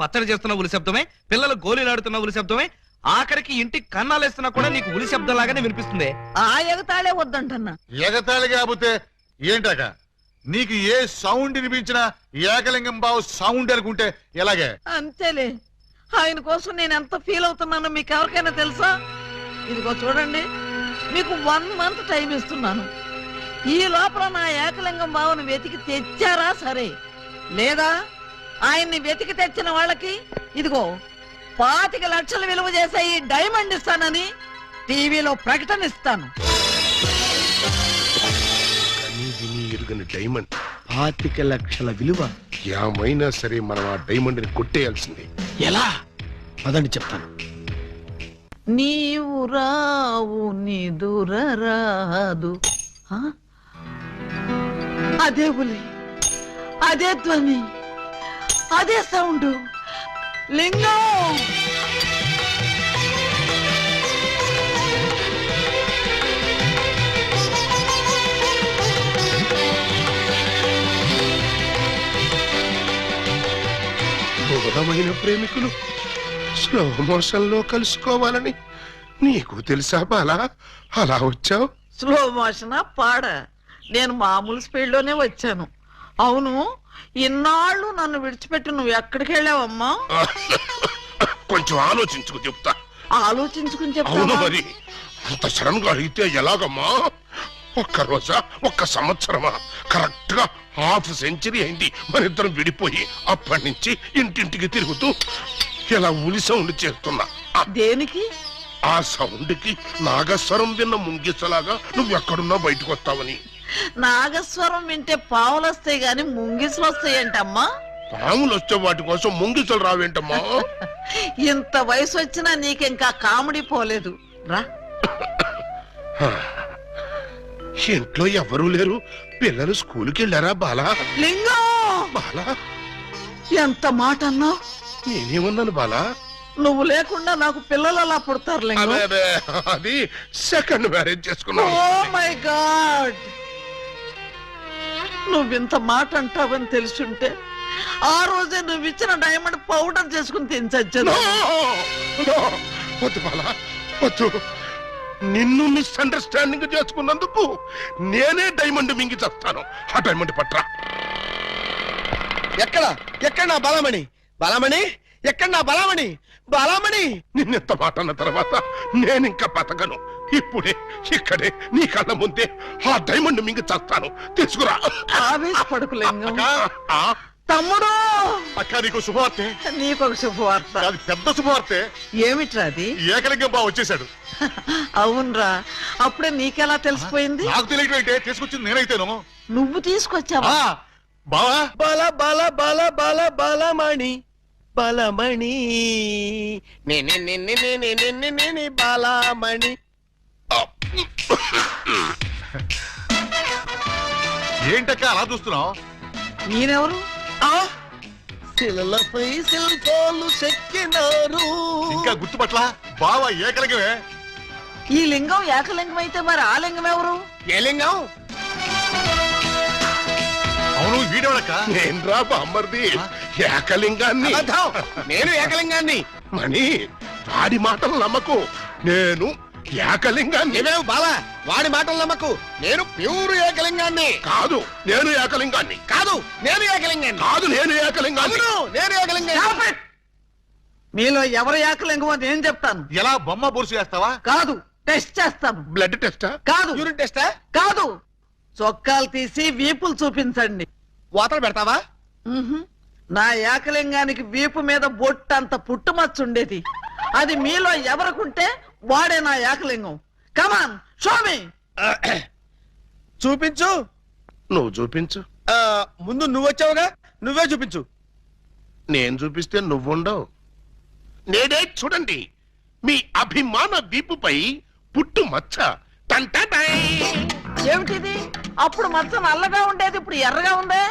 పచ్చడి చేస్తున్న ఉలి శబ్దమే, పిల్లలు గోళీలాడుతున్న ఉలి శబ్దమే, ఆఖరికి ఇంటి కన్నాలేస్తున్నా కూడా నీకు ఉలి శబ్దం లాగానే వినిపిస్తుంది. ఆ ఎగతాళే వద్దంటన్నా. ఎగతాళి కాకపోతే ఏంటక? నీకు ఏ సౌండ్ వినిపించినా ఏకలింగం బావు సౌండ్ అనుకుంటే ఎలాగే? అంతేలే, ఆయన కోసం నేను ఎంత ఫీల్ అవుతున్నానో మీకు ఎవరికైనా తెలుసా? ఇదిగో చూడండి, మీకు 1 month టైం ఇస్తున్నాను. ఈ లోపల నా ఏకలింగం బావును వెతికి తెచ్చారా సరే, లేదా ఆయన్ని వెతికి తెచ్చిన వాళ్ళకి ఇదిగో 25 లక్షలు విలువ చేసే ఈ డైమండ్ ఇస్తానని టీవీలో ప్రకటన ఇస్తాను. డైమండ్ 25 లక్షల విలువ. ఏమైనా సరే మనం ఆ డైమండ్ ని కొట్టేయాల్సిందే. ఎలా? అదండి చెప్తాను. నీవు రావు నిదురరాదు. అదే ఉలి, అదే ధ్వని, అదే సౌండ్. లింగం దూరమైన ప్రేమికులు స్లో మోషన్ లో కలుసుకోవాలని నీకు తెలుసా బాలా? అలా వచ్చావు. స్లో మోషన్ పాడ, నేను మామూలు స్పీడ్ లోనే వచ్చాను. అవును, ఇన్నాళ్ళు నన్ను విడిచిపెట్టి నువ్వు ఎక్కడికి వెళ్ళావమ్మా? కొంచెం ఆలోచించుకు చెప్తా. ఆలోచించుకుని అవును చెప్తావా? మరి అంత సడన్ గా అడిగితే ఎలాగమ్మా? 1 రోజా 1 సంవత్సరమా? కరెక్ట్ గా ½ సెంచరీ అయింది మన ఇద్దరం విడిపోయి. అప్పటి నుంచి ఇంటింటికి తిరుగుతూ ఇలా ఉలి సౌండ్ చేస్తున్నా. దేనికి? ఆ సౌండ్ కి నాగస్వరం విన్న ముంగిసలాగా నువ్వు ఎక్కడున్నా బయటకు వస్తావని. నాగస్వరం వింటే పావులు వస్తాయి గాని ముంగిసులు వస్తాయంటమ్మా. పాములు వచ్చే వాటి కోసం ముంగిసలు రావేంటమ్మా? ఇంత వయసు వచ్చినా నీకింకా కామెడీ పోలేదు రా. ఇంట్లో ఎవరూ లేరు, పిల్లలు స్కూల్కి వెళ్ళారా బాలా? లింగం, బాలా ఎంత మాట అన్నావు? నేనేమన్నాను బాలా? నువ్వు లేకుండా నాకు పిల్లలు అలా పుడతారు లింగం. అదే అది సెకండ్ మ్యారేజ్ చేసుకున్నావు. ఓ మై గాడ్, నువ్వింత మాట అంటావని తెలుసుంటే ఆ రోజే నువ్వు ఇచ్చిన డైమండ్ పౌడర్ చేసుకుని తినచచ్చాను. వద్దు బాలా వద్దు. నిన్ను మిస్అండర్స్టాండింగ్ చేసుకున్నందుకు నేనే డైమండ్ మింగి చేస్తాను. ఆ డైమండ్ పట్రా. ఎక్కడ నా బలమణి? బలమణి ఎక్కడ? నా బలమణి, బలమణి. నిన్నెంత మాట అన్న తర్వాత నేనింకా బతకను. ఇప్పుడే ఇక్కడే నీ కళ్ళ ముందే ఆ డైమండ్ మింగి చేస్తాను. తీసుకురా. ఆవేశపడకు లింగం. ఆ? తమ్ముడు, అక్క నీకు శుభవార్తె. నీకొక శుభవార్త. అది పెద్ద శుభవార్తె. ఏమిట్రా అది? ఏకలింగం బావ వచ్చేసాడు. అవునరా, అప్పుడే నీకెలా తెలిసిపోయింది? నాకు తెలియటంటే తీసుకొచ్చింది నేనైతేను. నువ్వు తీసుకొచ్చావా? బావా బల బల బల బల బలమణి, బలమణి నే బలమణి. ఏంటక్క అలా చూస్తున్నావు? నేనెవరు? శిలలపై శిల్పాలు చెక్కినారు. ఇంకా గుర్తుపట్ల బావా ఏకలింగమే. ఈ లింగం ఏకలింగం అయితే మరి ఆ లింగం ఎవరు? ఏ లింగం? అవును, వీడెవడక్క? నేను రా బామ్మర్ది, ఏకలింగాన్ని. నేను ఏకలింగాన్ని. మణి, వాడి మాటలు నమ్మకు. నేను ఏకలింగాన్ని. నీవేవు బాలా, వాడి మాటలు నమ్మకు. నేను ప్యూర్ ఏకలింగాన్ని. కాదు, నేను ఏకలింగాన్ని. కాదు, నేను ఏకలింగాన్ని. కాదు, నేను ఏకలింగాన్ని. అవును, నేను ఏకలింగాన్ని. Stop it! మీలో ఎవరు ఏకలింగమో నేను చెప్తాను. ఎలా బొమ్మ బొరుసు చేస్తావా? కాదు, టెస్ట్ చేస్తాను. బ్లడ్ టెస్టా? కాదు, యూరిన్ టెస్టా? కాదు, చొక్కాలు తీసి వీపులు చూపించండి. వాతలు పెడతావా? నా ఏకలింగానికి వీపు మీద బొట్టంత పుట్టుమచ్చు ఉండేది. అది మీలో ఎవరికుంటే వాడే నా ఏకలింగం. కమాన్, షో మీ. చూపించు. నువ్వు చూపించు. ముందు నువ్వు వచ్చావుగా, నువ్వే చూపించు. నేను చూపిస్తే నువ్వుండవు. నేనే చూడండి, మీ అభిమాన వీపుపై పుట్టు మచ్చ. ఏమిటిది? అప్పుడు మచ్చ నల్లగా ఉండేది, ఇప్పుడు ఎర్రగా ఉందే.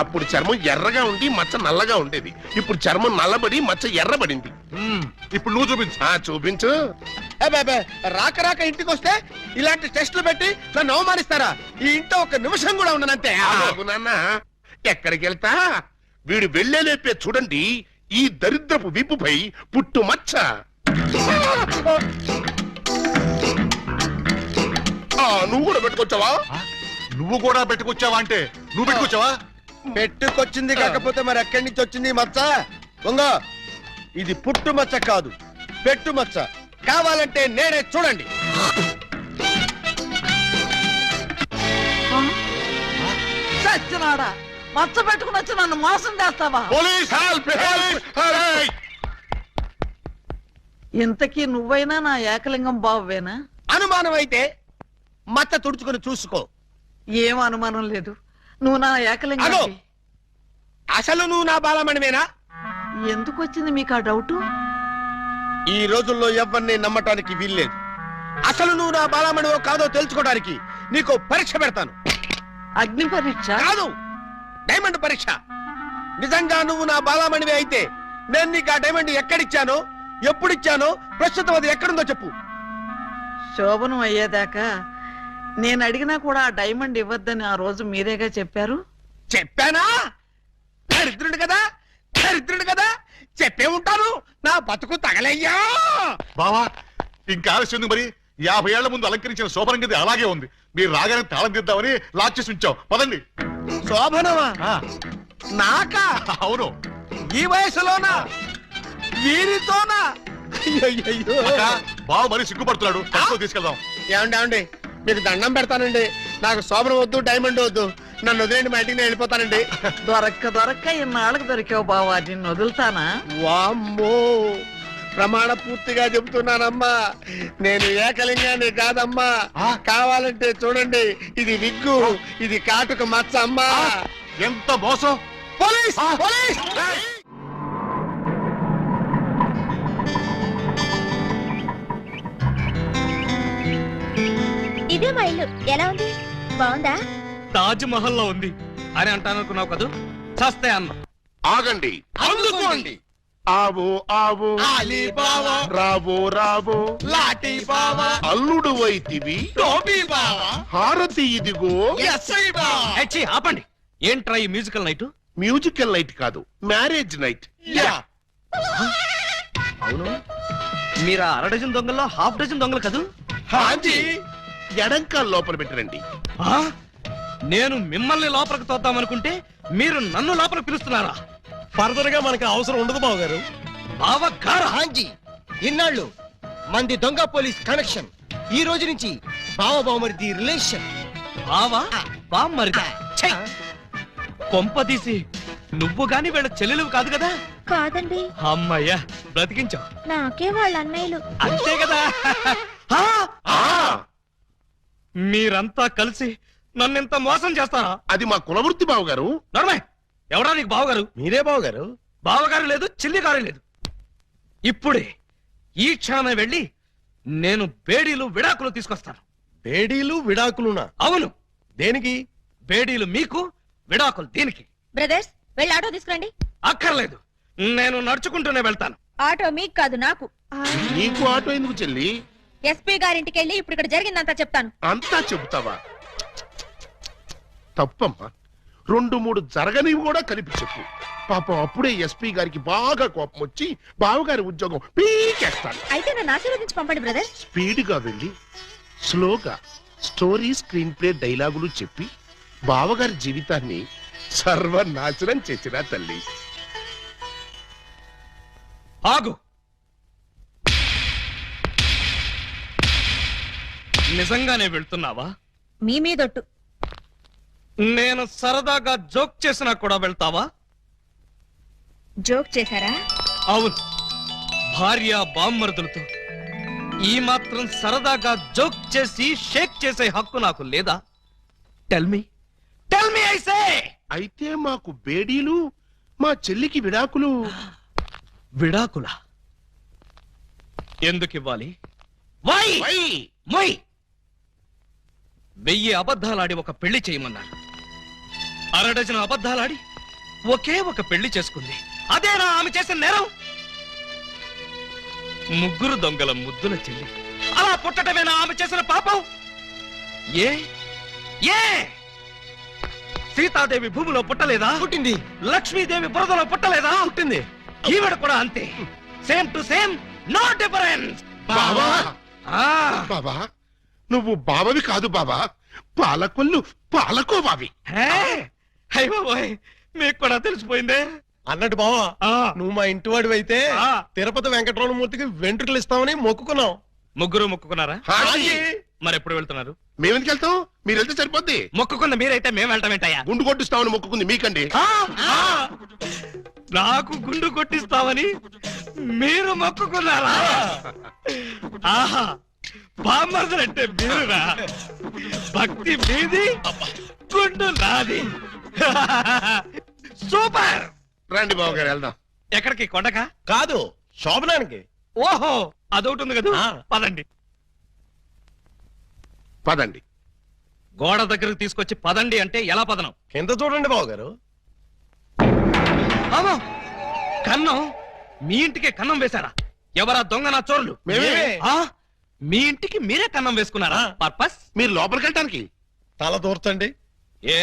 అప్పుడు చర్మం ఎర్రగా ఉండి మచ్చ నల్లగా ఉండేది. ఇప్పుడు చర్మం నల్లబడి మచ్చ ఎర్రబడింది. ఇప్పుడు నువ్వు చూపించు. చూపించు. రాక రాక ఇంటికి వస్తే ఇలాంటి టెస్టులు పెట్టి నన్ను అవమానిస్తారా? ఈ ఇంట్లో 1 నిమిషం కూడా ఉండనంతే. నాన్న, ఎక్కడికి వెళ్తా? వీడు వెళ్ళేలేపే చూడండి ఈ దరిద్రపు వీపుపై పుట్టు మచ్చ. నువ్వు కూడా పెట్టుకొచ్చావా? నువ్వు కూడా పెట్టుకొచ్చావా అంటే నువ్వు పెట్టుకొచ్చావా? పెట్టుకొచ్చింది కాకపోతే మరి ఎక్కడి నుంచి వచ్చింది ఈ మచ్చ? దొంగ, ఇది పుట్టు మచ్చ కాదు, పెట్టు మచ్చ. కావాలంటే నేనే చూడండి. చచ్చినాడా, మచ్చ పెట్టుకుని వచ్చి నన్ను మోసం చేస్తావా? Police help! హెల్ప్! ఇంతకీ నువ్వైనా నా ఏకలింగం బావేనా? అనుమానం అయితే మచ్చ తుడుచుకుని చూసుకో. ఏం అనుమానం లేదు, నువ్వు నా ఏకలింగం. అగో! అసలు నువ్వు నా బాలమణివేనా? ఎందుకు వచ్చింది మీకు ఆ డౌట్? ఈ రోజుల్లో ఎవరిని నమ్మటానికి వీల్లేదు. అసలు నువ్వు నా బాలమణివో కాదో తెలుసుకోవడానికి నీకు పరీక్ష పెడతాను. అగ్ని పరీక్ష కాదు, డైమండ్ పరీక్ష. నిజంగా నువ్వు నా బాలమణివే అయితే నేను నీకు ఆ డైమండ్ ఎక్కడిచ్చానో, ఎప్పుడిచ్చానో, ప్రస్తుతం అది ఎక్కడుందో చెప్పు. శోభనం అయ్యేదాకా నేను అడిగినా కూడా ఆ డైమండ్ ఇవ్వద్దని ఆ రోజు మీరేగా చెప్పారు. చెప్పానా? దరిద్రుడు కదా, దరిద్రుడు కదా, చెప్పే ఉంటాను. నా బతుకు తగలయ్యా. బావా, ఇంకా ఆలస్యం ఉంది మరి. 50 ఏళ్ల ముందు అలంకరించిన శోభనం గది అలాగే ఉంది. మీరు రాగానే తాళం తీద్దామని లాక్ చేసి ఉంచాం. పదండి. శోభనమా? ఆ, నాకా? అవును. ఈ వయసులోనా? వీరితోనా? అయ్యయ్యయ్యో. అక్క, బావ మరీ సిగ్గుపడుతున్నాడు. తక్కువ తీసుకెళ్దాం. ఏమండి మీకు దండం పెడతానండి. నాకు శోభనం వద్దు, డైమండ్ వద్దు. నన్ను వదిలేండి, మా ఇంటికి నేను వెళ్ళిపోతానండి. దొరక్క ఇన్నాళ్ళకు దొరికావు బావా, నిన్ను వదులుతానా? వామ్మో, ప్రమాణ పూర్తిగా చెబుతున్నానమ్మా, నేను ఏకలింగాన్ని కాదమ్మా. కావాలంటే చూడండి, ఇది విగ్గు, ఇది కాటుక మచ్చ అమ్మా. ఎంత మోసం! పోలీస్! పోలీస్! ఇదే మా ఇల్లు. ఎలా ఉంది? బాగుందా? తాజ్ మహల్ లో ఉంది అని అంటాననుకున్నావు కదూ? చస్తే అన్న. ఆగండి, అందుకోండి. ఆవో ఆవో, రావో రావో, లాఠీ బావా, అల్లుడు వైతివి, టోపీ బావా, హారతి ఇదిగో. ఎస్ఐ బావా. హెచ్చి, ఆపండి. ఏంట్రా ఈ మ్యూజికల్ నైట్? మ్యూజికల్ నైట్ కాదు, మ్యారేజ్ నైట్. యా. అవును, మీరు ఆ 1/2 డజన్ దొంగల్లో 1/2 డజన్ దొంగలు కదూ? హాజీ. ఎడంకాల్ లోపల పెట్టరండి. ఆ? నేను మిమ్మల్ని లోపలికి తోద్దామనుకుంటే మీరు నన్ను లోపలికి పిలుస్తున్నారా? ఫర్దర్ గా మనకి అవసరం ఉండదు బావ గారు. బావగారా? హాంజీ, ఇన్నాళ్ళు మంది దొంగ పోలీస్ కనెక్షన్, ఈ రోజు నుంచి బావమరిది రిలేషన్. బావా బామ్మరిదా? ఛై! కొంపదీసి నువ్వు గాని వీళ్ళ చెల్లెలు కాదు కదా? కాదండి, అమ్మయ్యా, బ్రతికించావు. నాకే వాళ్ళ అన్నయ్యలు. అంతే కదా? ఆ! ఆ, మీరంతా కలిసి నన్నింత మోసం చేస్తారా? అది మా కులవృత్తి బావగారు. నడమే, ఎవడా నీకు బావగారు? మీరే బావ గారు. బావగారు లేదు, చిల్లిగారు లేదు. ఇప్పుడే ఈ క్షణమే వెళ్ళి నేను బేడీలు విడాకులు తీసుకొస్తాను. బేడీలు విడాకులునా? అవును, దేనికి? బేడీలు మీకు, విడాకులు దీనికి. బ్రదర్స్, వెళ్ళి ఆటో తీసుకురండి. అక్కర్లేదు, నేను నడుచుకుంటూనే వెళ్తాను. ఆటో మీకు కాదు, నాకు. నీకు ఆటో ఎందుకు చెల్లి? ఎస్పీ గారింటికి వెళ్ళి ఇప్పుడు ఇక్కడ జరిగిందంతా చెప్తాను. అంతా చెబుతావా? తప్పమ్మా, 2-3 జరగనివి కూడా కలిపి చెప్పు. పాపం అప్పుడే ఎస్పీ గారికి బాగా కోపం వచ్చి బావగారి ఉద్యోగం పీకేస్తాడు. అయితే నన్ను ఆశీర్వదించి పంపండి బ్రదర్. స్పీడ్ గా వెళ్ళి స్లోగా స్టోరీ, స్క్రీన్ ప్లే, డైలాగులు చెప్పి బావగారి జీవితాన్ని సర్వనాశనం చేసిన తల్లి. ఆగు. నిజంగానే వెళ్తున్నావా? మీ మీదొట్టు. నేను సరదాగా జోక్ చేసినా కూడా వెళ్తావా? జోక్ చేశారా? అవును, భార్య బామ్మరుదులతో ఈ మాత్రం సరదాగా జోక్ చేసి షేక్ చేసే హక్కు నాకు లేదా? Tell me I say. అయితే మాకు బేడీలు, మా చెల్లికి విడాకులు. విడాకులా? ఎందుకు ఇవ్వాలి? వై? మొయ్. 1000 అబద్ధాలాడి ఒక పెళ్లి చేయమన్నారు. 1/2 డజన్ అబద్ధాలాడి ఒకే ఒక పెళ్లి చేసుకుంది. అదేనా ఆమె చేసిన నేరం? 3 దొంగల ముద్దుల చెల్లి అలా పుట్టటమేనా ఆమె చేసిన పాపం? ఏ ఏ సీతాదేవి భూమిలో పుట్టలేదా? పుట్టింది. లక్ష్మీదేవి బురదలో పుట్టలేదా? పుట్టింది. ఈవిడ కూడా అంతే. Same to same, no difference. బావా బాబా నువ్వు బావవి కాదు బాబా, పాలకొల్లు పాలకో బావి. అయ్యో మీకు కూడా తెలిసిపోయిందే. అన్నట్టు బావా ఆ, నువ్వు మా ఇంటి వాడివి అయితే ఆ. తిరుపతి వెంకటరమణమూర్తికి వెంట్రుకలు ఇస్తామని మొక్కుకున్నాం. ముగ్గురు మొక్కుకున్నారా? హాయ్. మరి ఎప్పుడు వెళ్తున్నారు? మేమెందుకు వెళ్తాం, మీరు వెళ్తే సరిపోద్ది. మొక్కుకుంది మీరైతే మేము వెళ్ళటం ఏంటయ్యా? గుండు కొట్టిస్తామని మొక్కుకుంది మీకండి. నాకు గుండు కొట్టిస్తామని మీరు మొక్కుకున్నారా? ఆహా, బామ్మర్దులంటే మీరురా. భక్తి మీది, గుండు నాది. సూపర్. రండి బావ గారు వెళ్దాం. ఎక్కడికి? కొండకా? కాదు, శోభనానికి. ఓహో, అదొకటి ఉంది కదా. ఆ. పదండి. పదండి. గోడ దగ్గరకు తీసుకొచ్చి పదండి అంటే ఎలా పదనం? కింద చూడండి బావగారు. అమ్మో, కన్నం. మీ ఇంటికి కన్నం వేశారా? ఎవరా దొంగ నా చోరులు? మేమే. ఆ, మీ ఇంటికి మీరే కన్నం వేసుకున్నారా? ఆ. పర్పస్? మీరు లోపలికి వెళ్ళటానికి. తల దూర్చండి. ఏ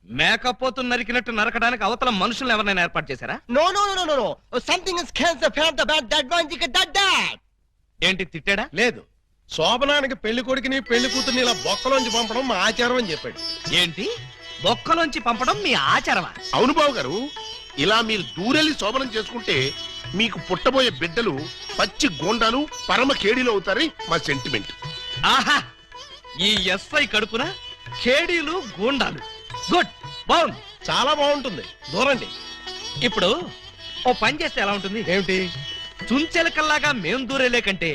మేకపోతు నరికినట్టు నరకడానికి అవతల మనుషులను ఎవరైనా ఏర్పాటు చేశారా? No no no no no something is cancer fat about that one జిక దట్ దట్. ఏంటి తిట్టాడా? లేదు, శోభనానికి పెళ్లి కొడుకుని పెళ్లి కూతుర్ని ఇలా బొక్కలోంచి పంపడం మా ఆచారం అని చెప్పాడు. ఏంటి బొక్కలోంచి పంపడం మీ ఆచారమా? అవును బావ గారు, ఇలా మీరు దూరెళ్ళి శోభనం చేసుకుంటే మీకు పుట్టబోయే బిడ్డలు పచ్చి గోండాలు పరమ కేడీలు అవుతారని మా సెంటిమెంట్. ఆహా, ఈ ఎస్ఐ కడుపున ఖేడీలు గూండాలు. గుడ్, బాగుంది. చాలా బాగుంటుంది, దూరండి. ఇప్పుడు ఓ పని చేస్తే ఎలా ఉంటుంది? ఏమిటి? చుంచెలకల్లాగా మేం దూరేలే కంటే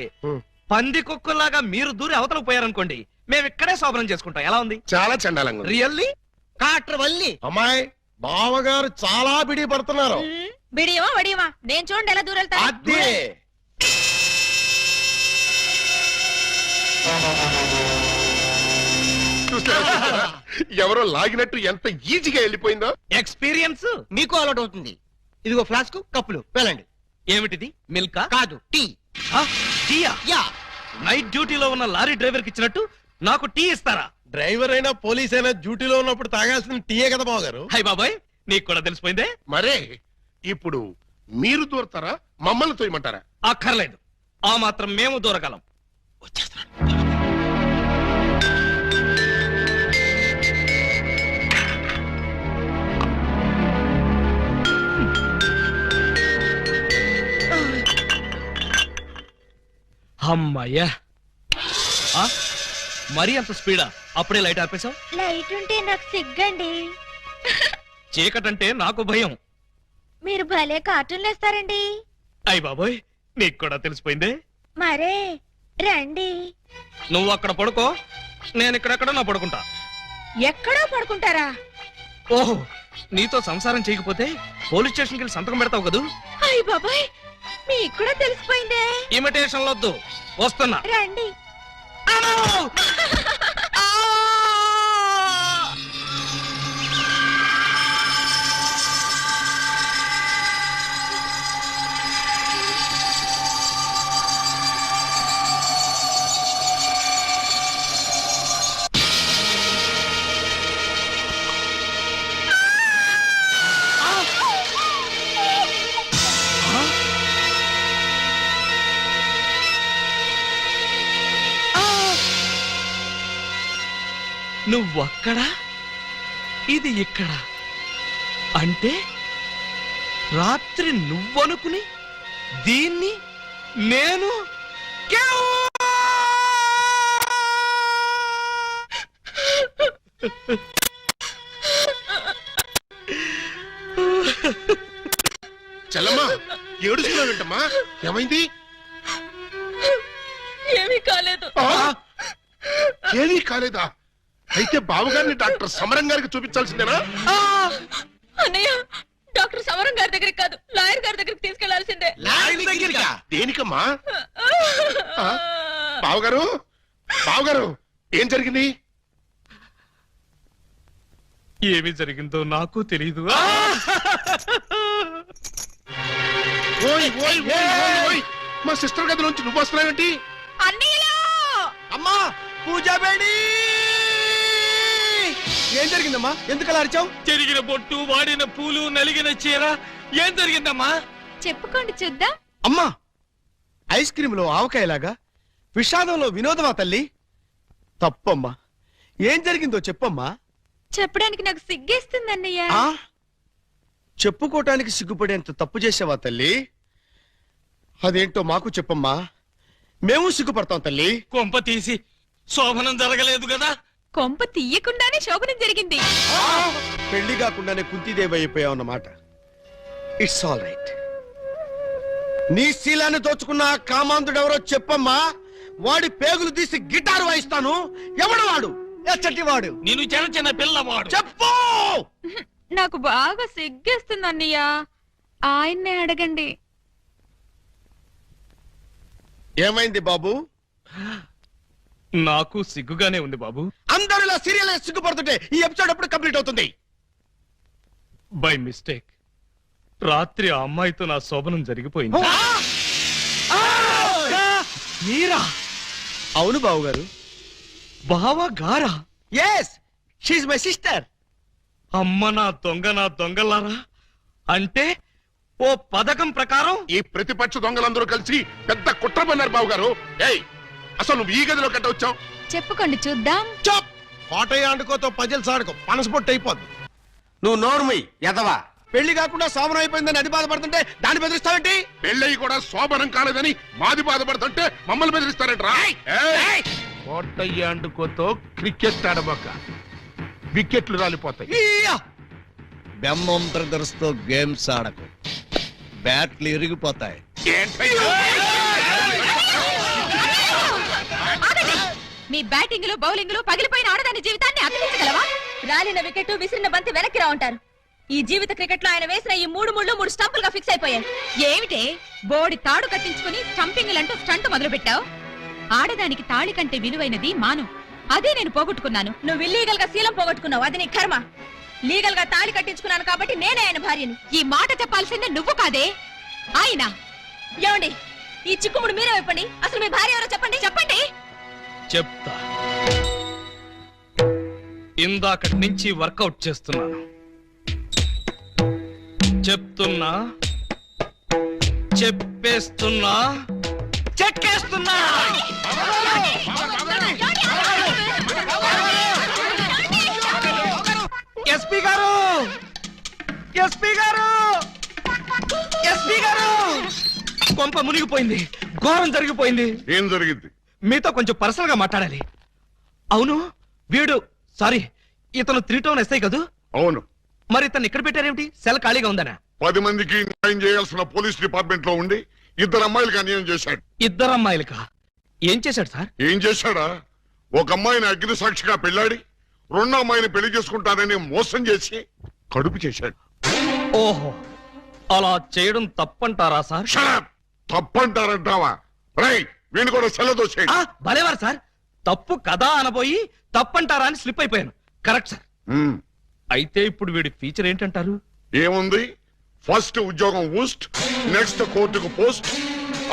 పంది కుక్కల్లాగా మీరు దూరి అవతలకు పోయారనుకోండి, మేము ఇక్కడే శోభనం చేసుకుంటాం. ఎలా ఉంది? చాలా చండాలంగా ఉంది. రియల్లీ? కాట్రవల్లి అమ్మాయి, బావగారు చాలా బిడి పడుతున్నారు. బిడియమా వడియమా నేను చూడండి ఎలా దూరెళ్తా. అదే చూసారా? ఎవరో లాగినట్టు ఎంత ఈజీగా వెళ్ళిపోయిందో. ఎక్స్పీరియన్స్. మీకు అలవాటు అవుతుంది. ఇదిగో ఫ్లాస్క్, కప్పులు వెళ్ళండి. ఏమిటిది? మిల్కా? కాదు, టీ. టీయా? యా. నైట్ డ్యూటీలో ఉన్న లారీ డ్రైవర్ కి ఇచ్చినట్టు నాకు టీ ఇస్తారా? డ్రైవర్ అయినా పోలీస్ అయినా డ్యూటీలో ఉన్నప్పుడు తాగాల్సిన టీయే కదా బావగారు. హై బాబాయ్, నీకు కూడా తెలిసిపోయిందే. మరే ఇప్పుడు మీరు దూరతారా, మమ్మల్ని తోయమంటారా? అక్కర్లేదు, ఆ మాత్రం మేము దూరగలం. అమ్మయ్యా, ఆ? మరీ అంత స్పీడా? అప్పుడే లైట్ ఆపేశావు? లైట్ ఉంటే నాకు సిగ్గండి. చీకటంటే నాకు భయం. మీరు భలే కార్టూన్లు వేస్తారండి. అయ్ బాబోయ్, నీకు కూడా తెలిసిపోయిందే. మరే రండి. నువ్వు అక్కడ పడుకో, నేను ఇక్కడెక్కడ నా పడుకుంటా. ఎక్కడో పడుకుంటారా? ఓహో, నీతో సంసారం చేయకపోతే పోలీస్ స్టేషన్కి వెళ్ళి సంతకం పెడతావు కదూ. అయ్య బాబాయ్, మీకు కూడా తెలిసిపోయిందే. ఇమిటేషన్ వద్దు, వస్తున్నా. రండి. అమ్మో! ఆ! నువ్వక్కడా, ఇది ఇక్కడ. అంటే రాత్రి నువ్వనుకుని దీన్ని నేను చెల్లమ్మా, ఏడుస్తున్నావేంటమ్మా? ఏమైంది? ఏమీ కాలేదు. ఆ? ఏమీ కాలేదా? అయితే బావగారిని డాక్టర్ సమరం గారికి చూపించాల్సిందేనా? అన్నయ్య, డాక్టర్ సమరం గారి దగ్గరికి కాదు, లాయర్ గారి దగ్గరికి తీసుకెళ్లాల్సిందే. దేనికమ్మా? ఆ? బావగారు, బావగారు, ఏం జరిగింది? ఏమి జరిగిందో నాకు తెలీదు. ఓయ్ ఓయ్ ఓయ్ ఓయ్ ఓయ్, మా సిస్టర్ గది నుంచి నువ్వు వస్తున్నావేంటి? అమ్మా, పూజ బేడి. ఏం జరిగిందమ్మా? ఎందుకు అలా అరిచావు? చెరిగిన బొట్టు, వాడిన పూలు, నలిగిన చీర. ఏం జరిగిందమ్మా? చెప్పుకోండి చూద్దాం. అమ్మా, ఐస్ క్రీమ్ లో ఆవకాయలాగా విషాదంలో వినోదమా తల్లి? తప్పమ్మా, ఏం జరిగిందో చెప్పమ్మా. చెప్పడానికి నాకు సిగ్గేస్తుంది అన్నయ్య. ఆ చెప్పుకోటానికి సిగ్గుపడేంత తప్పు చేసావా తల్లి? అదేంటో మాకు చెప్పమ్మా, మేము సిగ్గుపడతాం తల్లి. కొంప తీసి శోభనం జరగలేదు కదా? కొంప తీయకుండానే శోభనం జరిగింది. పెళ్లి కాకుండానే కుంతిదేవి అయిపోయావు అన్నమాట. It's all right. నీ శీలాన్ని దోచుకున్న ఆ కామాంధుడెవరో చెప్పమ్మా. వాడి పేగులు తీసి గిటారు వాయిస్తాను. ఎవడు వాడు? ఎచ్చటి వాడు? నేను చిన్న చిన్న పిల్లవాడు. చెప్పు. నాకు బాగా సిగ్గేస్తుంది అన్నయ్య, ఆయన్నే అడగండి. ఏమైంది బాబు? నాకు సిగ్గుగానే ఉంది బాబు. అందరూ ఇలా సీరియల్ సిగ్గుపడుతుంటే ఈ ఎపిసోడ్ ఎప్పుడు కంప్లీట్ అవుతుంది? బై మిస్టేక్ రాత్రి ఆ అమ్మాయితో నా శోభనం జరిగిపోయింది. మీరా? అవును బాబు గారు. బావా గారా? Yes, she's my sister. అమ్మ నా దొంగలారా. అంటే ఓ పథకం ప్రకారం ఈ ప్రతిపక్ష దొంగలందరూ కలిసి పెద్ద కుట్ర పన్నారు బాబు గారు. ఏయ్, అసలు నువ్వు ఈ గదిలో కట్ట వచ్చావు? చెప్పుకోండి చూద్దాం. చప్. కోటయ్య ఆడుకోతో పజల్ సాడుకో, పనసపొట్టు అయిపోద్ది. నువ్వు నోర్మి ఎదవా. పెళ్లి కాకుండా శోభనం అయిపోయిందని అది బాధపడుతుంటే దాన్ని బెదిరిస్తావేంటి? పెళ్ళయి కూడా శోభనం కాలేదని మాది బాధపడుతుంటే మమ్మల్ని బెదిరిస్తారంటరా? కోటయ్య అండుకోతో క్రికెట్ ఆడబోక, వికెట్లు రాలిపోతాయి. ఈయ్యా. బెమ్మం బ్రదర్స్ తో గేమ్స్ ఆడకు, బ్యాట్లు ఇరిగిపోతాయి. ఏంటయ్యా? మీ బ్యాటింగ్ లో బౌలింగ్ లో పగిలిపోయిన ఆడదాని జీవితాన్ని అతికించగలవా? రాలిన వికెట్ విసిరిన బంతి వెనక్కి రా ఉంటారు. ఈ జీవిత క్రికెట్ లో ఆయన వేసిన ఈ 3 స్టంపులుగా ఫిక్స్ అయిపోయాయి. ఏమిటే బోడి తాడు కట్టించుకుని స్టంపింగ్ అంటూ స్టంట్ మొదలు పెట్టావు? ఆడదానికి తాళి కంటే విలువైనది మాను. అదే నేను పోగొట్టుకున్నాను. నువ్వు ఇల్లీగల్ గా శీలం పోగొట్టుకున్నావు, అది నీ కర్మ. లీగల్ గా తాళి కట్టించుకున్నాను కాబట్టి నేనే ఆయన భార్యని. ఈ మాట చెప్పాల్సిందే నువ్వు కాదే ఆయన. ఏమండి, ఈ చిక్కుముడు మీరే చెప్పండి. అసలు మీ భార్య ఎవరో చెప్పండి. చెప్పండి. చెప్తా. ఇందాకటి నుంచి వర్కౌట్ చేస్తున్నాను. చెప్తున్నా, చెప్పేస్తున్నా, చెక్కేస్తున్నా. ఎస్పీ గారు, ఎస్పీ గారు, ఎస్పీ గారు, కొంప మునిగిపోయింది, ఘోరం జరిగిపోయింది. ఏం జరిగింది? మీతో కొంచెం పర్సనల్ గా మాట్లాడాలి. అవును, వీడు సారీ ఇతను 3 టౌన్ ఎస్ఐ కదూ? అవును. మరి ఇతను ఇక్కడ పెట్టారేమిటి? సెల్ ఖాళీగా ఉందనా? 10 మందికి న్యాయం చేయాల్సిన పోలీస్ డిపార్ట్మెంట్ లో ఉండి 2 అమ్మాయిలకు అన్యాయం చేశాడు. 2 అమ్మాయిలకా? ఏం చేశాడు సార్? ఏం చేశాడా? ఒక అమ్మాయిని అగ్ని సాక్షిగా పెళ్లాడి 2వ అమ్మాయిని పెళ్లి చేసుకుంటానని మోసం చేసి కడుపు చేశాడు. ఓహో, అలా చేయడం తప్పంటారా సార్? షడప్! తప్పంటారంటావా? రై, వీణు కూడా సెలదోసేయండి. భలేవారు సార్, తప్పు కదా అనబోయి తప్పంటారా అని స్లిప్ అయిపోయాను. Correct sir. అయితే ఇప్పుడు వీడి ఫీచర్ ఏంటంటారు? ఏముంది? ఫస్ట్ ఉద్యోగం ఊస్ట్, నెక్స్ట్ కోర్టుకు పోస్ట్,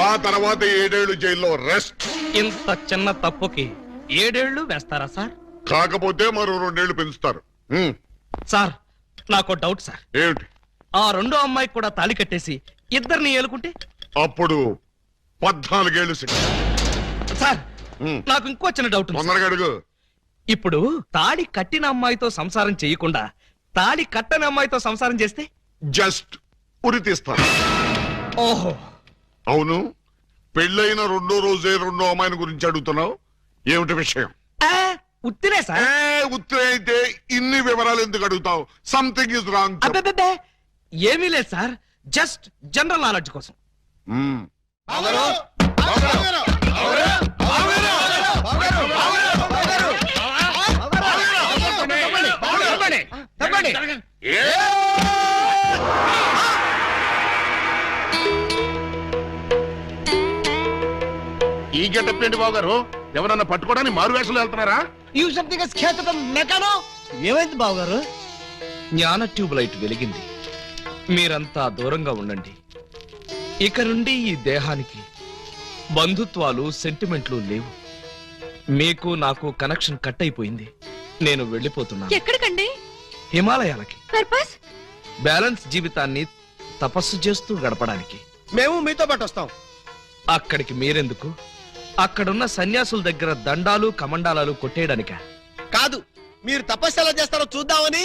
ఆ తర్వాత 7 ఏళ్లు జైల్లో రెస్ట్. ఇంత చిన్న తప్పుకి 7 ఏళ్లు వేస్తారా సార్? కాకపోతే మరో 2 ఏళ్లు పెంచుతారు. సార్, నాకు డౌట్ సార్. ఏమిటి? ఆ 2వ అమ్మాయికి కూడా తాళి కట్టేసి 2ని ఏలుకుంటే అప్పుడు 14 ఏళ్లు శిక్ష. సార్, నాకు ఇంకో చిన్న డౌట్ ఉంది. తొందరగా అడుగు. ఇప్పుడు తాళి కట్టిన అమ్మాయితో సంసారం చేయకుండా తాళి కట్టని అమ్మాయితో సంసారం చేస్తే? జస్ట్ ఉరి తీస్తారు. ఓహో, అవును. పెళ్ళైన 2వ రోజే 2వ అమ్మాయిని గురించి అడుగుతున్నావు. ఏమిటి విషయం? ఉత్తినే సార్. ఉత్తరే అయితే ఇన్ని వివరాలు ఎందుకు అడుగుతావు? Something is wrong. అబ్బే, ఏమీ లేదు సార్, జస్ట్ జనరల్ నాలెడ్జ్ కోసం. ఈ గెటప్ ఏంటి బాబు గారు? ఎవరన్నా పట్టుకోవడానికి మారు వేషాలు వెళ్తున్నారా? ఏమైంది బావగారు? జ్ఞాన ట్యూబ్ లైట్ వెలిగింది. మీరంతా దూరంగా ఉండండి. ఇక నుండి ఈ దేహానికి బంధుత్వాలు, సెంటిమెంట్లు లేవు. మీకు నాకు కనెక్షన్ కట్ అయిపోయింది. నేను వెళ్ళిపోతున్నా. ఎక్కడికండి? హిమాలయాలకి. పర్పస్? బ్యాలెన్స్ జీవితాన్ని తపస్సు చేస్తూ గడపడానికి. మేము మీతో పాటు వస్తాం. అక్కడికి మీరెందుకు? అక్కడున్న సన్యాసుల దగ్గర దండాలు కమండాలాలు కొట్టేయడానిక? కాదు, మీరు తపస్సు ఎలా చేస్తారో చూద్దామని.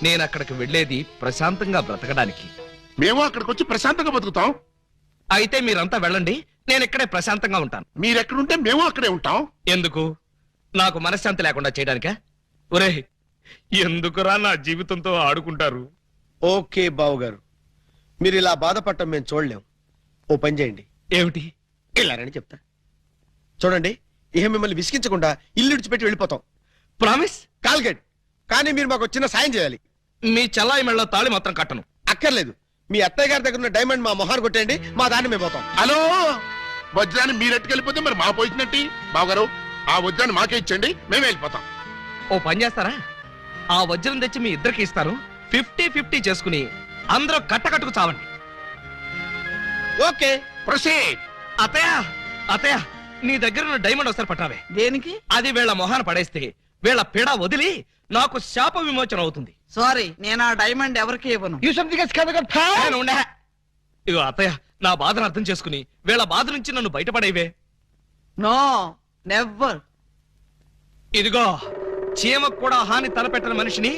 నేను అక్కడికి వెళ్ళేది ప్రశాంతంగా బ్రతకడానికి. మేము అక్కడికి వచ్చి ప్రశాంతంగా బతుకుతాం. అయితే మీరంతా వెళ్ళండి, నేను ఇక్కడే ప్రశాంతంగా ఉంటాను. మీరెక్కడుంటే మేము అక్కడే ఉంటాం. ఎందుకు? నాకు మనశ్శాంతి లేకుండా చేయడానికా? ఒరే, ఎందుకురా నా జీవితంతో ఆడుకుంటారు? ఓకే బావగారు, మీరు ఇలా బాధపడటం మేము చూడలేం. ఓ పని చేయండి. ఏమిటి? వెళ్ళారని చెప్తా. చూడండి, ఇహ మిమ్మల్ని విసిగించకుండా ఇల్లు విడిచిపెట్టి వెళ్ళిపోతాం. ప్రామిస్? కాల్గేట్. కానీ మీరు మాకు చిన్న సాయం చేయాలి. మీ చల్లాయి మెళ్ళ తాళి మాత్రం కట్టను. అక్కర్లేదు, మీ అత్తయ్య గారి దగ్గర ఉన్న డైమండ్ మా మొహాన్ని కొట్టేయండి, మా దాన్ని మేము పోతాం. హలో, వజ్రాన్ని మీరెట్టుకెళ్ళిపోతే మరి మా పోయినట్టి. బావగారు, ఆ వజ్రాన్ని మాకే ఇచ్చండి, మేమే వెళ్ళిపోతాం. ఓ పని చేస్తారా? ఆ వజ్రం తెచ్చి మీ ఇద్దరికి ఇస్తాను. 50-50 చేసుకుని అందరూ కట్టకట్టుకు చావండి. Okay, proceed. అతయ్య, అతయ్య, నీ దగ్గర ఉన్న డైమండ్ ఒకసారి పట్టావే. దేనికి? అది వీళ్ళ మొహాన పడేస్తే వీళ్ళ పిడ వదిలి నాకు శాప విమోచన అవుతుంది. సారీ, నేను ఆ డైమండ్ ఎవరికి ఇవ్వను. నేను ఉండే. ఇగో అత్తయ్య, నా బాధను అర్థం చేసుకుని వీళ్ళ బాధ నుంచి నన్ను బయటపడేవే. No, never. ఇదిగో, చీమకు కూడా హాని తలపెట్టని మనిషిని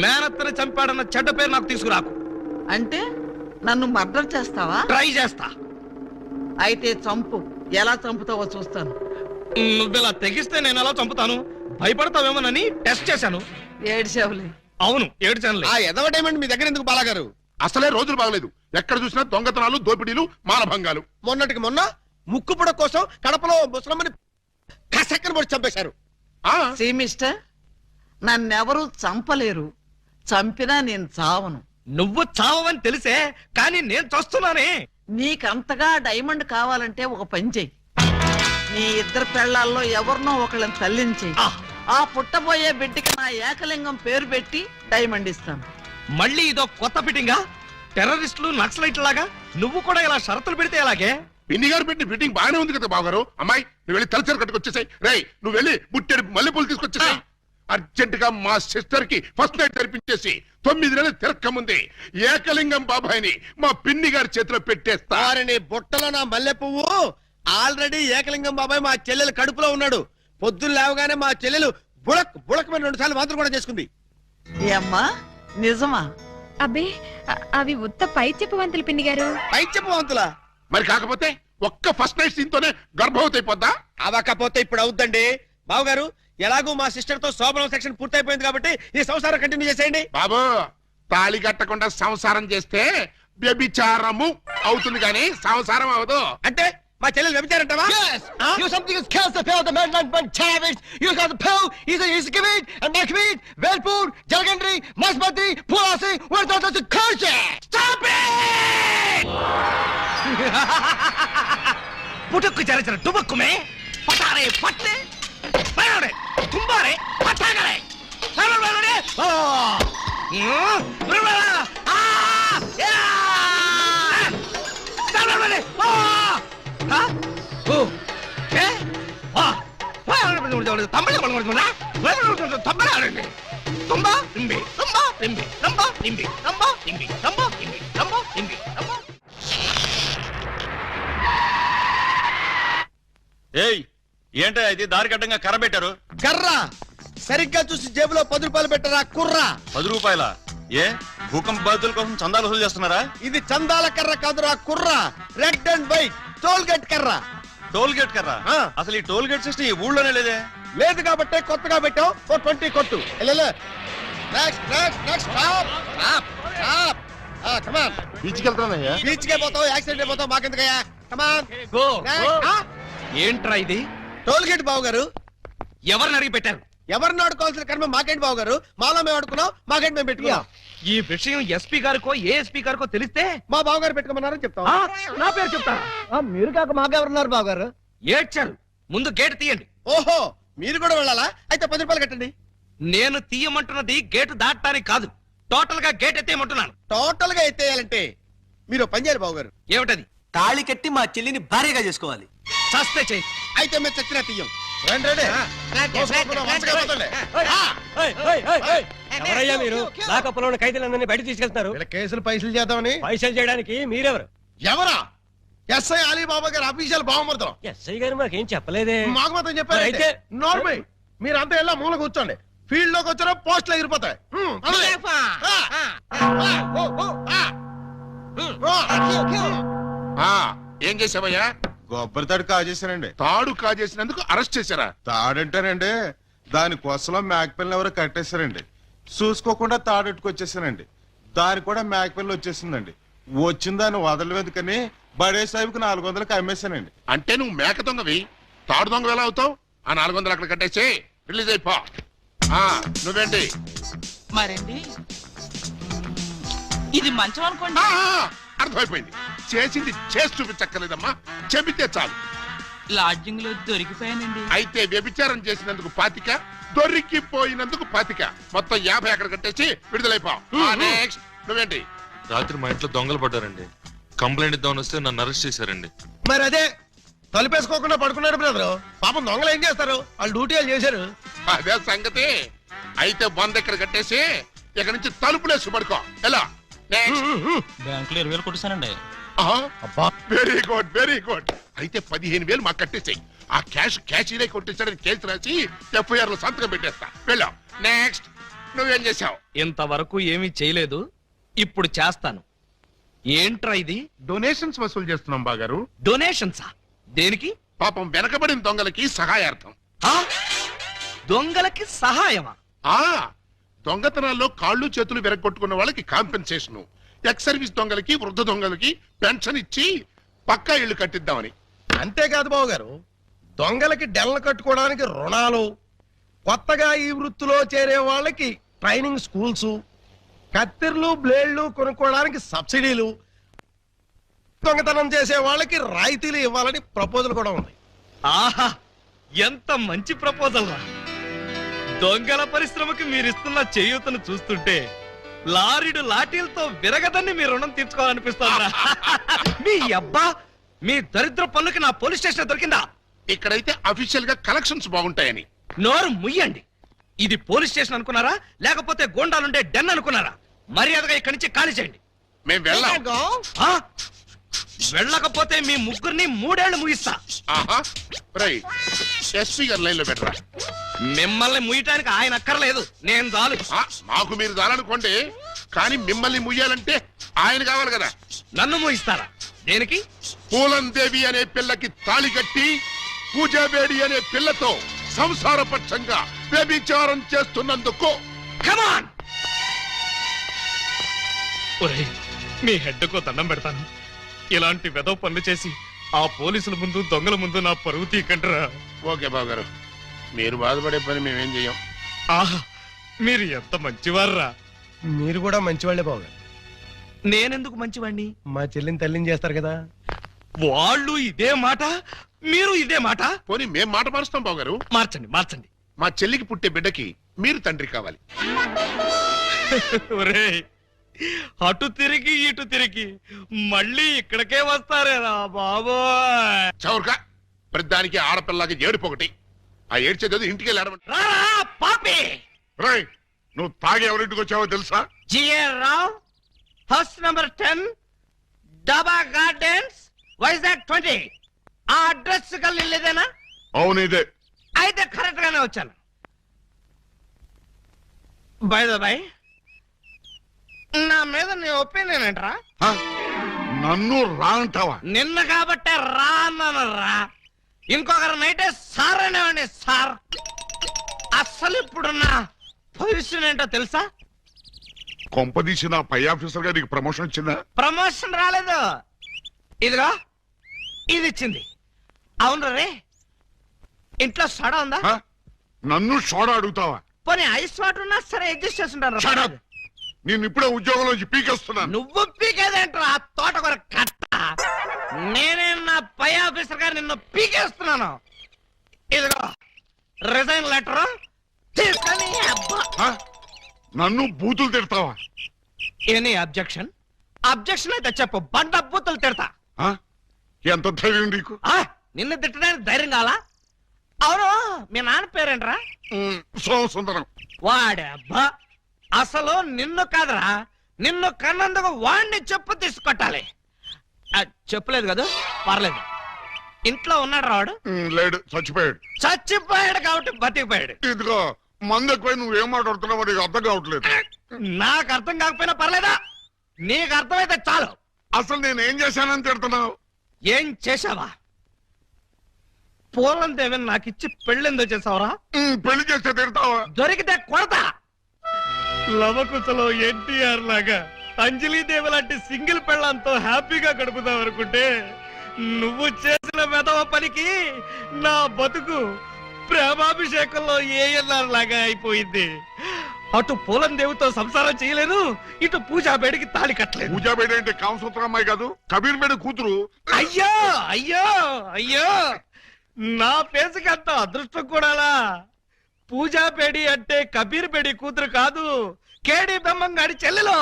మేనత్తని చంపాడన్న చెడ్డ పేరు నాకు తీసుకురాకు. అంటే నన్ను మర్డర్ చేస్తావా? ట్రై చేస్తా. అయితే చంపు. ఎలా చంపుతావో చూస్తాను. నువ్వెలా తెగిస్తే నేను ఎలా చంపుతాను? భయపడతావేమోనని టెస్ట్ చేశాను. ఏడ్చావులే. అవును, ఏడ్చానులే. ఆ ఎదవ డైమండ్ మీ దగ్గర ఎందుకు బాలాగారు? అసలే రోజులు బాగలేదు. ఎక్కడ చూసినా దొంగతనాలు, దోపిడీలు, మానభంగాలు. మొన్నటికి మొన్న ముక్కు పుడ కోసం కడపలో ముసలమ్మని కసక్కన పొడి చంపేశారు. ఆ సీ మిస్టర్, నన్నెవరూ చంపలేరు. చంపినా నేను చావను. నువ్వు చావని తెలిసే, కానీ నేను చస్తున్నానే. నీకంతగా డైమండ్ కావాలంటే ఒక పని చెయ్యి. నీ ఇద్దరు పెళ్లాల్లో ఎవరినో ఒకళ్ళని తల్లించేయి. ఆ, ఆ పుట్టబోయే బిడ్డకి నా ఏకలింగం పేరు పెట్టి డైమండ్ ఇస్తాను. మళ్ళీ ఇదో కొత్త ఫిట్టింగా? టెర్రరిస్టులు, నక్సలైట్ లాగా నువ్వు కూడా ఇలా షరతులు పెడితే ఎలాగే? పిన్ని గారు పెట్టిన ఫిట్టింగ్ బాగానే ఉంది కదా బావగారు. అమ్మాయి, నువ్వు వెళ్ళి తలచరు కట్టుకొచ్చేసాయి. రేయ్, నువ్వు వెళ్ళి బుట్టెడు మల్లెపూలు తీసుకొచ్చేసాయి. అర్జెంట్ గా మా సిస్టర్ కి ఫస్ట్ నైట్ జరిపించేసి 9 నెలలు తిరక్కముంది ఏకలింగం బాబాయిని మా పిన్ని గారి చేతిలో పెట్టేస్తా. వారిని బుట్టలో నా మల్లె పువ్వు. ఆల్రెడీ ఏకలింగం బాబాయ్ మా చెల్లెలు కడుపులో ఉన్నాడు. పొద్దున్న లేవగానే మా చెల్లెలు బుడక్ బుడకమైన 2 సార్లు మాత్రం కూడా చేసుకుంది. ఏ అమ్మా, నిజమా? అబ్బే, అవి ఉత్త పై చెప్పవంతులు పిన్ని గారు. పై చెప్పవంతులా? మరి కాకపోతే ఒక్క ఫస్ట్ నైట్ సీన్ తోనే గర్భవతి అయిపోద్దా? అవకపోతే ఇప్పుడు అవుద్దండి. బావగారు, ఎలాగూ మా సిస్టర్ తో శోభనం సెక్షన్ పూర్తయిపోయింది కాబట్టి ఈ సంసారం కంటిన్యూ చేసేయండి. బాబు, తాళి కట్టకుండా సంసారం చేస్తే వ్యభిచారము అవుతుంది కానీ సంసారం అవదు. అంటే మా చెల్లెలు వ్యభిచారంటావా? You something is kills the pill, the man like one savage. You got the pill, he's a kibit, and neck meat, Velpur, Jalgandri, Masbati, Pulasi, we're going to curse it! Stop it! पुटुक्कु चरे चरे डुबक्कु में पटारे पट्टे पयोरे तुम्बारे पटागरे चलो Bolero ओ रुबला आ या चलो Bolero ओ हा ओ ए आ तमिल बोलना तमिल आरे तुम्बा इंबी तुम्बा इंबी तुम्बा इंबी तुम्बा इंबी तुम्बा इंबी तुम्बा इंबी तुम्बा ఏయ్, ఏంటో ఇది దారి కట్టంగా కర్ర పెట్టారు? కర్ర సరిగ్గా చూసి జేబులో 10 రూపాయలు పెట్టరా కుర్రా. 10 రూపాయల? ఏ భూకంప బాధితుల కోసం చందాలు వసూలు చేస్తున్నారా? ఇది చందాల కర్ర కాదురా కుర్రా. Red and white toll gate కర్ర. టోల్ గేట్ కర్ర? ఆ. అసలు ఈ టోల్ గేట్ సిస్టమ్ ఈ ఊళ్ళోనే లేదే. లేదు కాబట్టి కొత్తగా పెట్టాం. 20 కొట్టు. Next next next stop stop stop. Come on. తీసుకెళ్తానయ్యా. బీచ్ కే పోతావు, యాక్సిడెంట్ అయిపోతావు, మాకెందుకయ్యా? కమాన్. గో ఏంట్రా ఇది? టోల్ గేట్ బావగారు. ఎవరిని అడిగి పెట్టారు? ఎవరిని ఆడుకోవాల్సిన కర్మ మాకేంటి బావగారు? మాలో మేము ఆడుకున్నాం, మాకేంటి మేము పెట్టుకున్నాం. ఈ విషయం ఎస్పీ గారికో ఏఎస్పీ గారికో తెలిస్తే మా బావగారు పెట్టుకోమన్నారని చెప్తాం. ఆ, నా పేరు చెప్తారా? మీరు కాక మాకెవరున్నారు బావగారు? ఏడ్చారు. ముందు గేట్ తీయండి. ఓహో, మీరు కూడా వెళ్ళాలా? అయితే 10 రూపాయలు కట్టండి. నేను తీయమంటున్నది గేటు దాటడానికి కాదు, టోటల్ గా గేట్ ఎత్తేయమంటున్నాను. టోటల్ గా ఎత్తేయాలంటే మీరు పని చేయాలి బావగారు. ఏమిటది? తాళి కట్టి మా చెల్లిని భార్యగా చేసుకోవాలి. చస్తే చేయి. అయితే మేము చచ్చినా తీయం. రండి రండి కోసుకోకుండా వరుసగా పోతండి. ఎవరయ్యా మీరు లాకప్పులో ఉన్న ఖైదీలందరినీ బయట తీసుకెళ్తున్నారు? వీళ్ళ కేసులు పైసలు చేద్దామని. పైసలు చేయడానికి మీరెవరు? ఎవరా? ఎస్ఐ అలీబాబా గారు అఫీషియల్ బాగుమడతాం. ఎస్ఐ గారు మాకేం చెప్పలేదే. మాకు మాత్రం చెప్పారు. అయితే నార్మల్ మీరంతా ఎలా మూల కూర్చోండి. ఫీల్డ్ లోకి వచ్చారో పోస్టులు ఎగిరిపోతాయి. ఏం చేసావయ్యా? కొబ్బరి తాడు కాజేశానండి. తాడు కాజేసినందుకు అరెస్ట్ చేశారా? తాడంటారండి, దాని కోసలో మేకపిల్లని ఎవరో కట్టేశారండి. చూసుకోకుండా తాడెట్టుకొచ్చేసానండి. దాని కూడా మేకపిల్ల వచ్చేసిందండి. వచ్చిన దాన్ని వదలవేదుకని బడే సాహిబ్కి 400కి అమ్మేశానండి. అంటే నువ్వు మేక దొంగవి, తాడు దొంగ ఎలా అవుతావు? ఆ 400 అక్కడ కట్టేసి రిలీజ్ అయిపో. నువ్వేంటి? మరండి ఇది మంచం అనుకోండి. అర్థమైపోయింది. చేసింది చేసి చూపించక్కర్లేదమ్మా, చెబితే చాలు. లాడ్జింగ్ లో దొరికిపోయానండి. అయితే వ్యభిచారం చేసినందుకు 25, దొరికిపోయినందుకు 25, మొత్తం 50 అక్కడ కట్టేసి విడుదలైపో. నెక్స్ట్ నువ్వేంటి? రాత్రి మా ఇంట్లో దొంగలు పడ్డారండి. కంప్లైంట్ ఇద్దామని వస్తే నన్ను అరెస్ట్ చేశారండి. మరి అదే తలుపేసుకోకుండా పడుకున్నాడు బ్రదరు. పాపం దొంగలు ఏం చేస్తారు? వాళ్ళు డ్యూటీ వాళ్ళు చేశారు. అదే సంగతి. అయితే 100 ఇక్కడ కట్టేసి ఇక్కడ నుంచి తలుపులేసి పడుకో. ఎలా? బ్యాంకులో 20,000 కొట్టేశానండి. Very good, very good. అయితే 15,000 మాకు కట్టేసాయి. ఆ క్యాష్ ఇదే కొట్టేశాడని కేసు రాసి FIR లో సంతకం పెట్టేస్తా. వెళ్ళా. నెక్స్ట్ నువ్వేం చేసావు? ఇంతవరకు ఏమీ చేయలేదు, ఇప్పుడు చేస్తాను. ఏంట్రా ఇది? డొనేషన్స్ వసూలు చేస్తున్నాం బాగారు. డొనేషన్సా? దేనికి? పాపం వెనకబడిన దొంగలకి సహాయార్థం. దొంగలకి సహాయమా? దొంగతనాల్లో కాళ్ళు చేతులు విరగొట్టుకున్న వాళ్ళకి కాంపెన్సేషన్, ఎక్స్ సర్వీస్ దొంగలకి, వృద్ధ దొంగలకి పెన్షన్ ఇచ్చి పక్కా ఇళ్లు కట్టిద్దామని. అంతేకాదు బాబు గారు, దొంగలకి డెల్ల కట్టుకోవడానికి రుణాలు, కొత్తగా ఈ వృత్తిలో చేరే వాళ్ళకి ట్రైనింగ్ స్కూల్స్, కత్తిర్లు బ్లేడ్లు కొనుక్కోవడానికి సబ్సిడీలు, దొంగతనం చేసే వాళ్ళకి రాయితీలు ఇవ్వాలని ప్రపోజల్ కూడా ఉంది. ఆహా, ఎంత మంచి ప్రపోజల్ రా! దొంగల పరిశ్రమకి మీరిస్తున్న చేయూతను చూస్తుంటే లారీడు లాఠీలతో విరగదని మీ రుణం తీర్చుకోవాలనిపిస్తుందా? మీ అబ్బా, మీ దరిద్ర పనులకి నా పోలీస్ స్టేషన్ దొరికిందా? ఇక్కడైతే అఫీషియల్ గా కలెక్షన్స్ బాగుంటాయని. నోరు ముయ్యండి. ఇది పోలీస్ స్టేషన్ అనుకున్నారా, లేకపోతే గోండాలుండే డెన్ అనుకున్నారా? మర్యాదగా ఇక్కడి నుంచి ఖాళీ చేయండి. మేము వెళ్ళాం. వెళ్ళకపోతే మీ ముగ్గురిని 3 ఏళ్లు ముగిస్తా. ఎస్పీ గారు లైన్ లో పెట్టరా. మిమ్మల్ని ముయ్యటానికి ఆయన అక్కర్లేదు, నేను చాలు. మాకు మీరు చాలనుకోండి, కానీ మిమ్మల్ని ముయ్యాలంటే ఆయన కావాలి కదా. నన్ను ముగిస్తారా? దేనికి? పూలందేవి అనే పిల్లకి తాళి కట్టి పూజాబేడి అనే పిల్లతో సంసారపక్షంగా వ్యభిచారం చేస్తున్నందుకు. కమాన్! ఒరేయ్, మీ హెడ్కో దండం పెడతాను. ఇలాంటి వెదవ పనులు చేసి ఆ పోలీసుల ముందు, దొంగల ముందు నా పరువు తీకంటరా. ఓకే బాబు గారు, మీరు బాధపడే పని మేమేం చెయ్యం. ఆహా, మీరు ఎంత మంచివారా. మీరు కూడా మంచివాళ్లే బాబు గారు. నేనెందుకు మంచివాణ్ణి? మా చెల్లిని తల్లిని చేస్తారు కదా. వాళ్ళు ఇదే మాట, మీరు ఇదే మాట. పోనీ మేం మాట మారుస్తాం బాబు గారు. మార్చండి, మార్చండి. మా చెల్లికి పుట్టే బిడ్డకి మీరు తండ్రి కావాలి. ఒరేయ్, అటు తిరిగి ఇటు తిరిగి మళ్ళీ ఇక్కడికే వస్తారేరా బాబోయ్. చౌర్గా ప్రతిదానికి ఆడపిల్లకి ఏడుపొకటి. ఆ ఏడ్చేది ఇంటికి వెళ్ళాడమంట. రారా పాపి! రేయ్, నువ్వు తాగి ఎవరింటికి వచ్చావో తెలుసా? జిఆర్ రావు, హౌస్ నంబర్ 10, డాబా గార్డెన్స్, వైజాగ్ 20. ఆ అడ్రస్ కలిదేనా? అవును, ఇదే. అయితే కరెక్ట్ గానే వచ్చాను. బై ద బై, నా మీద నీ ఒపీనియన్ ఏంట్రా? నన్ను రా అంటావా? నిన్న కాబట్టే రా అన్నాను రా. ఇంకొకరు నైటే సార్ అనేవాడిని సార్. అసలు ఇప్పుడున్న పొజిషన్ ఏంటో తెలుసా? కొంపదీసి నా పై ఆఫీసర్ గా నీకు ప్రమోషన్ వచ్చిందా? ప్రమోషన్ రాలేదు, ఇదిగో ఇది ఇచ్చింది. అవును రే, ఇంట్లో సోడా ఉందా? నన్ను సోడా అడుగుతావా? పోనీ ఐస్ వాటర్ ఉన్నా సరే అడ్జస్ట్ చేస్తుంటాను. నేను ఇప్పుడే ఉద్యోగంలోంచి పీకేస్తున్నాను. నువ్వు పీకేదేంట్రా తోటకూర కట్ట? నేనే నా పై ఆఫీసర్ గారు నిన్ను పీకేస్తున్నాను. ఇదిగో రిజైన్ లెటర్ తీసుకొని. నన్ను బూతులు తిడతావా? Any objection? అబ్జెక్షన్ అయితే చెప్పు, బండ బూతులు తిడతా. ఎంత ధైర్యం నీకు? నిన్ను తిట్టడానికి ధైర్యం కావాలా? అవును మీ నాన్న పేరేంట్రా? సోమసుందరం. వాడబ్బా, అసలు నిన్ను కాదురా, నిన్ను కన్నందుకు వాడిని చెప్పు తీసుకొట్టాలి. చెప్పలేదు కదా, పర్లేదు. ఇంట్లో ఉన్నాడు రావాడు? లేడు, చచ్చిపోయాడు. చచ్చిపోయాడు కాబట్టి బతికిపోయాడు. ఇదిగో మందు ఎక్కువ నువ్వేం మాట్లాడుతున్నావు నీకు అర్థం కావట్లేదు. నాకు అర్థం కాకపోయినా పర్లేదా, నీకు అర్థమైతే చాలు. అసలు నేను ఏం చేశానని తిడుతున్నావు? ఏం చేశావా? పూలం దేవిని నాకు ఇచ్చి పెళ్ళెందుకు చేసావురా? పెళ్లి చేస్తే తిడతావా? దొరికితే కొడతా. లవకుశలో ఎన్టీఆర్ లాగా అంజలీదేవి లాంటి సింగిల్ పెళ్ళంతో హ్యాపీగా గడుపుదాం అనుకుంటే నువ్వు చేసిన వెధవ పనికి నా బతుకు ప్రేమాభిషేకంలో ఏఎన్ఆర్ లాగా అయిపోయింది. అటు పూలం దేవితో సంసారం చేయలేను, ఇటు పూజా బేడికి తాళి కట్టలేదు. పూజా బేడి అంటే కామసూత్ర అమ్మాయి కాదు, కబీర్ బేడి కూతురు. అయ్యో అయ్యో అయ్యో, నా ఫేసుకి అంత అదృష్టం కూడాలా? పూజా బేడి అంటే కబీర్ బేడి కూతురు కాదు, కేడి బెమ్మంగాడి చెల్లెలు.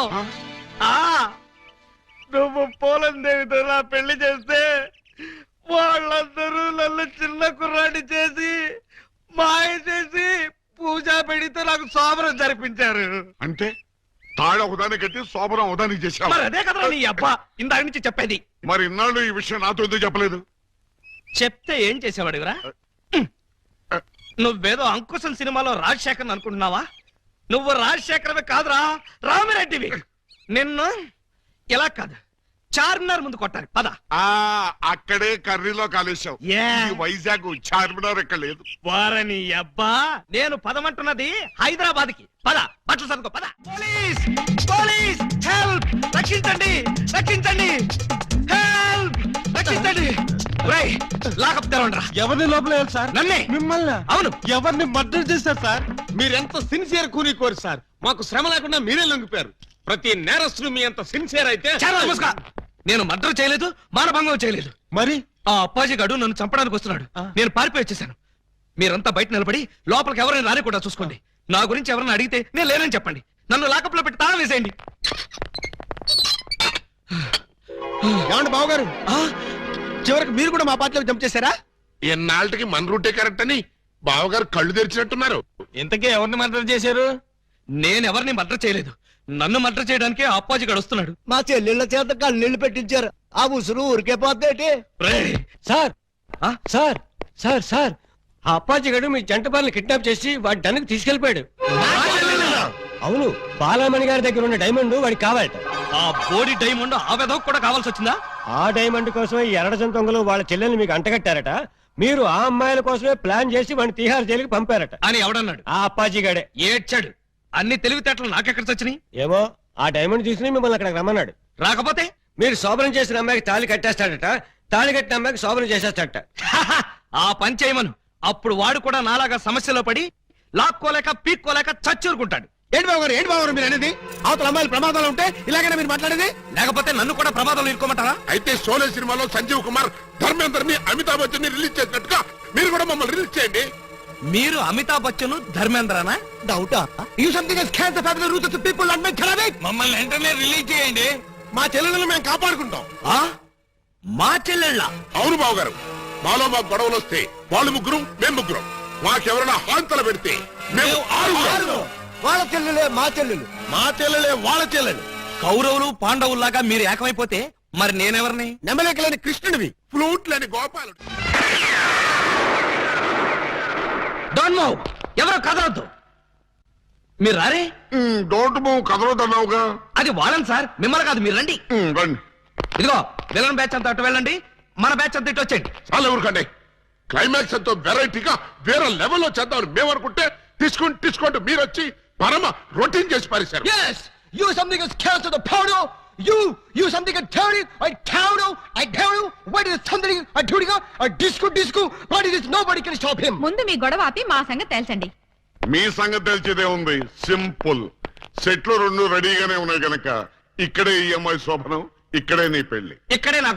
ఆ నువ్వు పూలం దేవితో నా పెళ్లి చేస్తే వాళ్ళందరూ నన్ను చిన్న కుర్రాడి చేసి మాయ చేసి పూజా బేడితో నాకు శోభనం జరిపించారు. అంటే తాళ ఒకదాన్ని కట్టి శోభనం ఒకదానికి చేశావు. మరి అదే కదా నీ అబ్బా ఇందాక నుంచి చెప్పేది. మరి ఇన్నాళ్ళు ఈ విషయం నాతో ఎందుకు చెప్పలేదు? చెప్తే ఏం చేసేవాడివిరా? నువ్వేదో అంకుశం సినిమాలో రాజశేఖర్ అనుకుంటున్నావా? నువ్వు రాజశేఖరవి కాదురా, రామిరెడ్డివి. నిన్ను ఇలా కాదు, చార్మినార్ ముందు కొట్టాలి. పద. అక్కడే కర్రీలో కాలేశావు. వైజాగ్ చార్మినార్ ఎక్కడ లేదు. వారని అబ్బా, నేను పదమంటున్నది హైదరాబాద్ కి. పద, బట్టలు సర్దుకో, పద. Police police, help! రక్షించండి రక్షించండి, హెల్ప్! రక్షించండి. లాకప్ తెరవండ్రా. ఎవరిని లోపల సార్? నన్నే. మిమ్మల్ని? అవును. ఎవరిని మర్డర్ చేశారు సార్? మీరెంత సిన్సియర్ కూని కోరు సార్. మాకు శ్రమ లేకుండా మీరే లొంగిపోయారు. ప్రతి నేరస్తులు మీ అంత సిన్సియర్ అయితే. నేను మర్డర్ చేయలేదు, మానభంగం చేయలేదు. మరి ఆ అప్పాజీ గడు నన్ను చంపడానికి వస్తున్నాడు. నేను పారిపోయి వచ్చేసాను. మీరంతా బయట నిలబడి లోపలికి ఎవరైనా రాని కూడా చూసుకోండి. నా గురించి ఎవరైనా అడిగితే నేను లేనని చెప్పండి. నన్ను లాకప్ లో పెట్టి తాళం వేసేయండి. ఏమండి బావగారు, చివరికి మీరు కూడా మా పార్టీలో జంప్ చేశారా? ఎన్నాళ్ళకి మన రూటే కరెక్ట్ అని బావగారు కళ్ళు తెరిచినట్టున్నారు. ఇంతకీ ఎవరిని మర్డర్ చేశారు? నేను ఎవరిని మర్డర్ చేయలేదు. నన్ను మర్డర్ చేయడానికి అప్పాజీ గడు వస్తున్నాడు. మా చెల్లెళ్ళ చేత కళ్ళీళ్ళు పెట్టించారు. ఆ ఉసురు ఊరికే పోద్దేటి? సార్ సార్ సార్ సార్, ఆ అప్పాజీ గడు మీ జంట బాలని కిడ్నాప్ చేసి వాడి డన్నుకు తీసుకెళ్లిపోయాడు. అవును, బాలమణి గారి దగ్గర ఉన్న డైమండ్ వాడికి కావాలట. ఆ బోడి డైమండ్ ఆ వెధవ కూడా కావాల్సి వచ్చిందా? ఆ డైమండ్ కోసమే ఎర్రజన్ దొంగలు వాళ్ళ చెల్లెల్ని మీకు అంటగట్టారట. మీరు ఆ అమ్మాయిల కోసమే ప్లాన్ చేసి వాడిని తీహార్ జైలుకి పంపారట. అని ఎవడన్నాడు? ఆ అప్పాజీ గడే. ఏడ్చాడు. అన్ని తెలివితేటలు నాకెక్కడ వచ్చినాయి? ఏమో, ఆ డైమండ్ తీసుకుని మిమ్మల్ని అక్కడికి రమ్మన్నాడు. రాకపోతే మీరు శోభనం చేసిన అమ్మాయికి తాళి కట్టేస్తాడట, తాళి కట్టిన అమ్మాయికి శోభనం చేసేస్తాడట. ఆ పని చేయమను. అప్పుడు వాడు కూడా నాలాగా సమస్యలో పడి లాక్కోలేక పీక్కోలేక చచ్చూరుకుంటాడు. ఏంటి బావగారు, ఏంటి బావగారు మీరు అనేది? అవతల అమ్మాయిలు ప్రమాదాలు ఉంటే ఇలాగైనా మీరు మాట్లాడేది? లేకపోతే నన్ను కూడా ప్రమాదంలో ఇరుకోమంటారా? అయితే షోలే సినిమాలో సంజీవ్ కుమార్ ధర్మేందర్ని అమితాబ్ బచ్చన్ ని రిలీజ్ చేసినట్టుగా మీరు కూడా మమ్మల్ని రిలీజ్ చేయండి. మీరు అమితాబ్ బచ్చన్ ధర్మేంద్రనా? డౌటా? You something has cancer family roots of the people and make colour. మమ్మల్ని వెంటనే రిలీజ్ చేయండి. మా చెల్లెలను మేము కాపాడుకుంటాం. మా చెల్లెళ్ళ? అవును బావగారు, మాలో మాకు గొడవలు వస్తే వాళ్ళు ముగ్గురు, మేము ముగ్గురం. మాకెవరైనా హాంతలు పెడితే మేము ఆరుగురం. వాళ్ళ చెల్లెలే మా చెల్లెలు, మా చెల్లెలే వాళ్ళ చెల్లెలు. కౌరవులు పాండవుల్లాగా మీరు ఏకమైపోతే మరి నేనెవరిని? నెమలేకలేని కృష్ణుడివి, ఫ్లూట్ లేని గోపాలుడు. Don't move. ఎవరో కదలొద్దు. మీరు రారే? డోంట్ మూవ్ కదలొద్దన్నావుగా. అది వాళ్ళని సార్, మిమ్మల్ని కాదు. మీరు రండి. రండి. ఇదిగో విలన్ బ్యాచ్ అంతా అటు వెళ్ళండి, మన బ్యాచ్ అంతా ఇటు వచ్చేయండి. చాలా ఎవరికండి క్లైమాక్స్ ఎంతో వెరైటీగా వేరే లెవెల్లో చేద్దామని మేము అనుకుంటే తీసుకుంటూ మీరు వచ్చి పరమ రొటీన్ చేసి పారేశారు. yes you something is cancer the powder you something a theory I tell you what is something a theory a disco what is this? Nobody can stop him. ముందు మీ గొడవ ఆపి మా సంగతి తేల్చండి. మీ సంగతి తెలిసేదే ఉంది. సింపుల్. సెట్లు రెండు రెడీగానే ఉన్నాయి గనక ఇక్కడే ఈ అమ్మాయి శోభనం, ఇక్కడే నీ పెళ్లి. ఇక్కడే నాకు